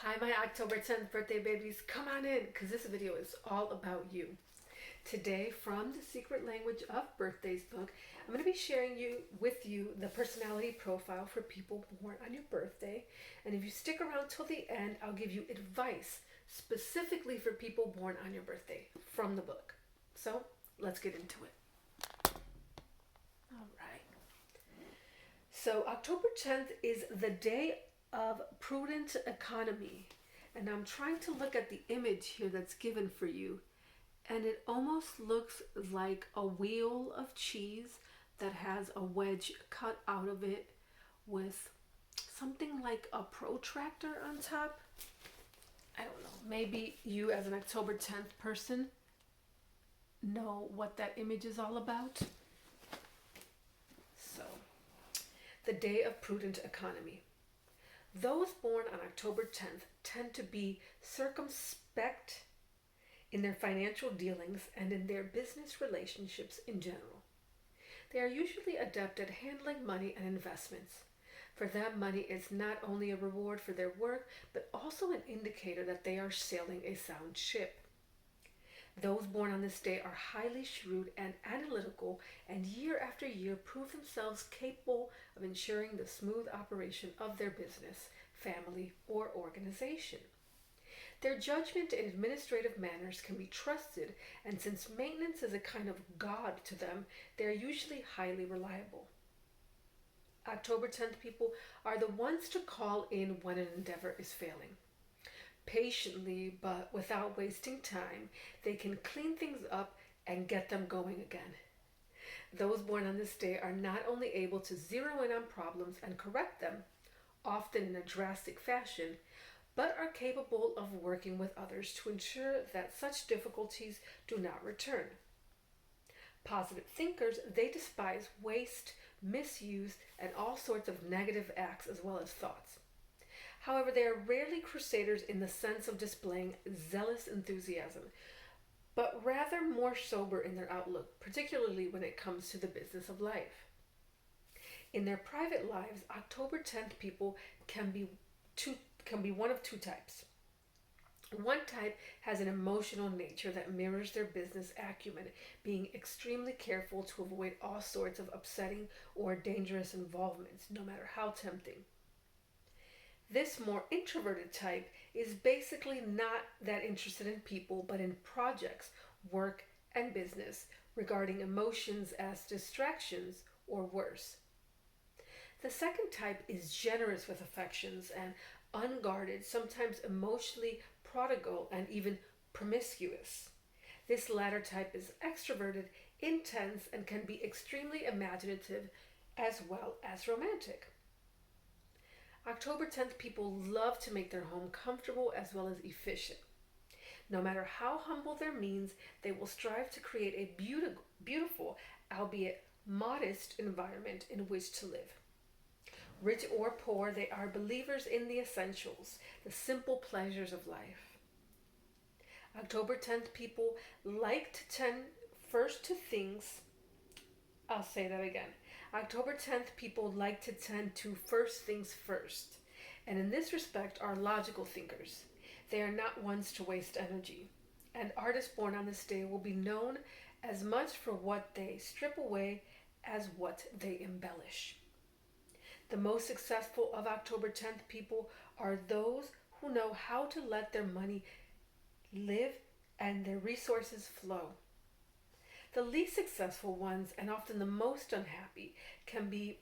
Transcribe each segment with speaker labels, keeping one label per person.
Speaker 1: Hi, my October 10th birthday babies. Come on in, because this video is all about you. Today, from the Secret Language of Birthdays book, I'm going to be sharing with you the personality profile for people born on your birthday. And if you stick around till the end, I'll give you advice specifically for people born on your birthday from the book. So, let's get into it. All right. So, October 10th is the day of prudent economy, and I'm trying to look at the image here that's given for you, and it almost looks like a wheel of cheese that has a wedge cut out of it with something like a protractor on top. I don't know, maybe you as an October 10th person know what that image is all about. So, the day of prudent economy. Those born on October 10th tend to be circumspect in their financial dealings and in their business relationships in general. They are usually adept at handling money and investments. For them, money is not only a reward for their work, but also an indicator that they are sailing a sound ship. Those born on this day are highly shrewd and analytical, and year after year prove themselves capable of ensuring the smooth operation of their business, family, or organization. Their judgment and administrative manners can be trusted, and since maintenance is a kind of god to them, they are usually highly reliable. October 10th people are the ones to call in when an endeavor is failing. Patiently, but without wasting time, they can clean things up and get them going again. Those born on this day are not only able to zero in on problems and correct them, often in a drastic fashion, but are capable of working with others to ensure that such difficulties do not return. Positive thinkers, they despise waste, misuse, and all sorts of negative acts as well as thoughts. However, they are rarely crusaders in the sense of displaying zealous enthusiasm, but rather more sober in their outlook, particularly when it comes to the business of life. In their private lives, October 10th people can be one of two types. One type has an emotional nature that mirrors their business acumen, being extremely careful to avoid all sorts of upsetting or dangerous involvements, no matter how tempting. This more introverted type is basically not that interested in people, but in projects, work, and business, regarding emotions as distractions or worse. The second type is generous with affections and unguarded, sometimes emotionally prodigal, and even promiscuous. This latter type is extroverted, intense, and can be extremely imaginative as well as romantic. October 10th people love to make their home comfortable as well as efficient. No matter how humble their means, they will strive to create a beautiful, albeit modest, environment in which to live. Rich or poor, they are believers in the essentials, the simple pleasures of life. October 10th people like to tend first to things. I'll say that again. October 10th people like to tend to first things first, and in this respect are logical thinkers. They are not ones to waste energy, and artists born on this day will be known as much for what they strip away as what they embellish. The most successful of October 10th people are those who know how to let their money live and their resources flow. The least successful ones, and often the most unhappy, can be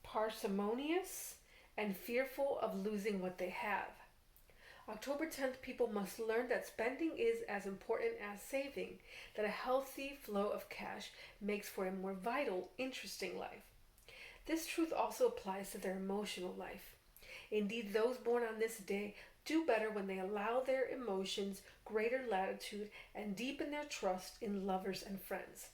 Speaker 1: parsimonious and fearful of losing what they have. October 10th people must learn that spending is as important as saving, that a healthy flow of cash makes for a more vital, interesting life. This truth also applies to their emotional life. Indeed, those born on this day do better when they allow their emotions greater latitude and deepen their trust in lovers and friends.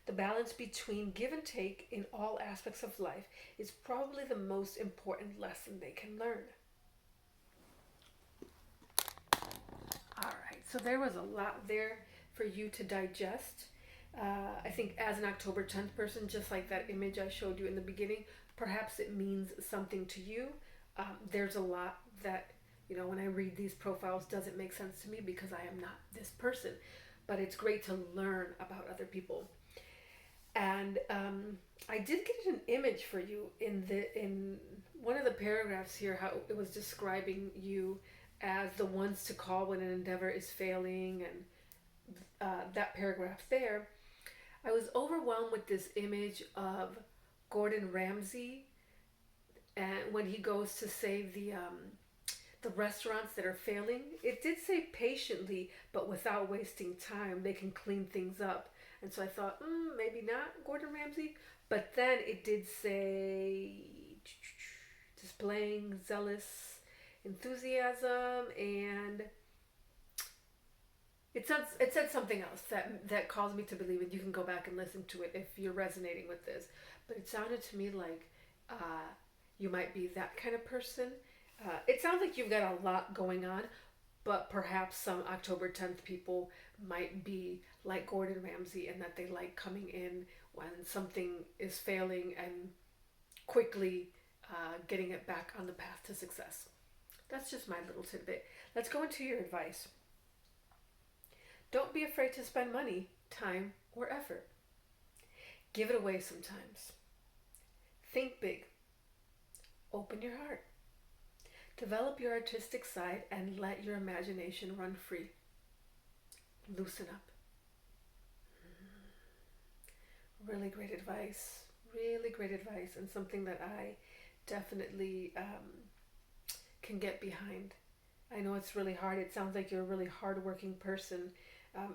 Speaker 1: The balance between give and take in all aspects of life is probably the most important lesson they can learn. All right, so there was a lot there for you to digest. I think as an October 10th person, just like that image I showed you in the beginning, perhaps it means something to you. There's a lot that, when I read these profiles doesn't make sense to me because I am not this person. But it's great to learn about other people. And I did get an image for you in one of the paragraphs here, how it was describing you as the ones to call when an endeavor is failing, and that paragraph there. I was overwhelmed with this image of Gordon Ramsay, and when he goes to save the restaurants that are failing, it did say patiently, but without wasting time, they can clean things up. And so I thought, maybe not Gordon Ramsay. But then it did say displaying zealous enthusiasm, and it said something else that caused me to believe it. You can go back and listen to it if you're resonating with this. But it sounded to me like you might be that kind of person. It sounds like you've got a lot going on, but perhaps some October 10th people might be like Gordon Ramsay, and that they like coming in when something is failing and quickly getting it back on the path to success. That's just my little tidbit. Let's go into your advice. Don't be afraid to spend money, time, or effort. Give it away sometimes. Think big. Open your heart. Develop your artistic side and let your imagination run free. Loosen up. Really great advice. Really great advice, and something that I definitely can get behind. I know it's really hard. It sounds like you're a really hardworking person,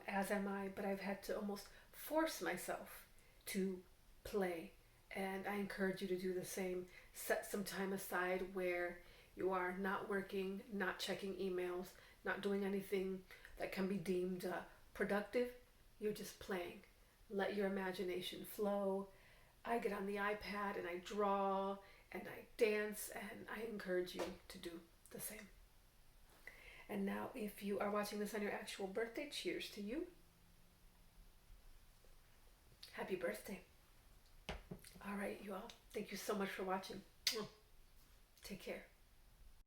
Speaker 1: as am I, but I've had to almost force myself to play. And I encourage you to do the same. Set some time aside where you are not working, not checking emails, not doing anything that can be deemed productive. You're just playing. Let your imagination flow. I get on the iPad and I draw and I dance, and I encourage you to do the same. And now, if you are watching this on your actual birthday, cheers to you. Happy birthday. All right, you all. Thank you so much for watching. Take care.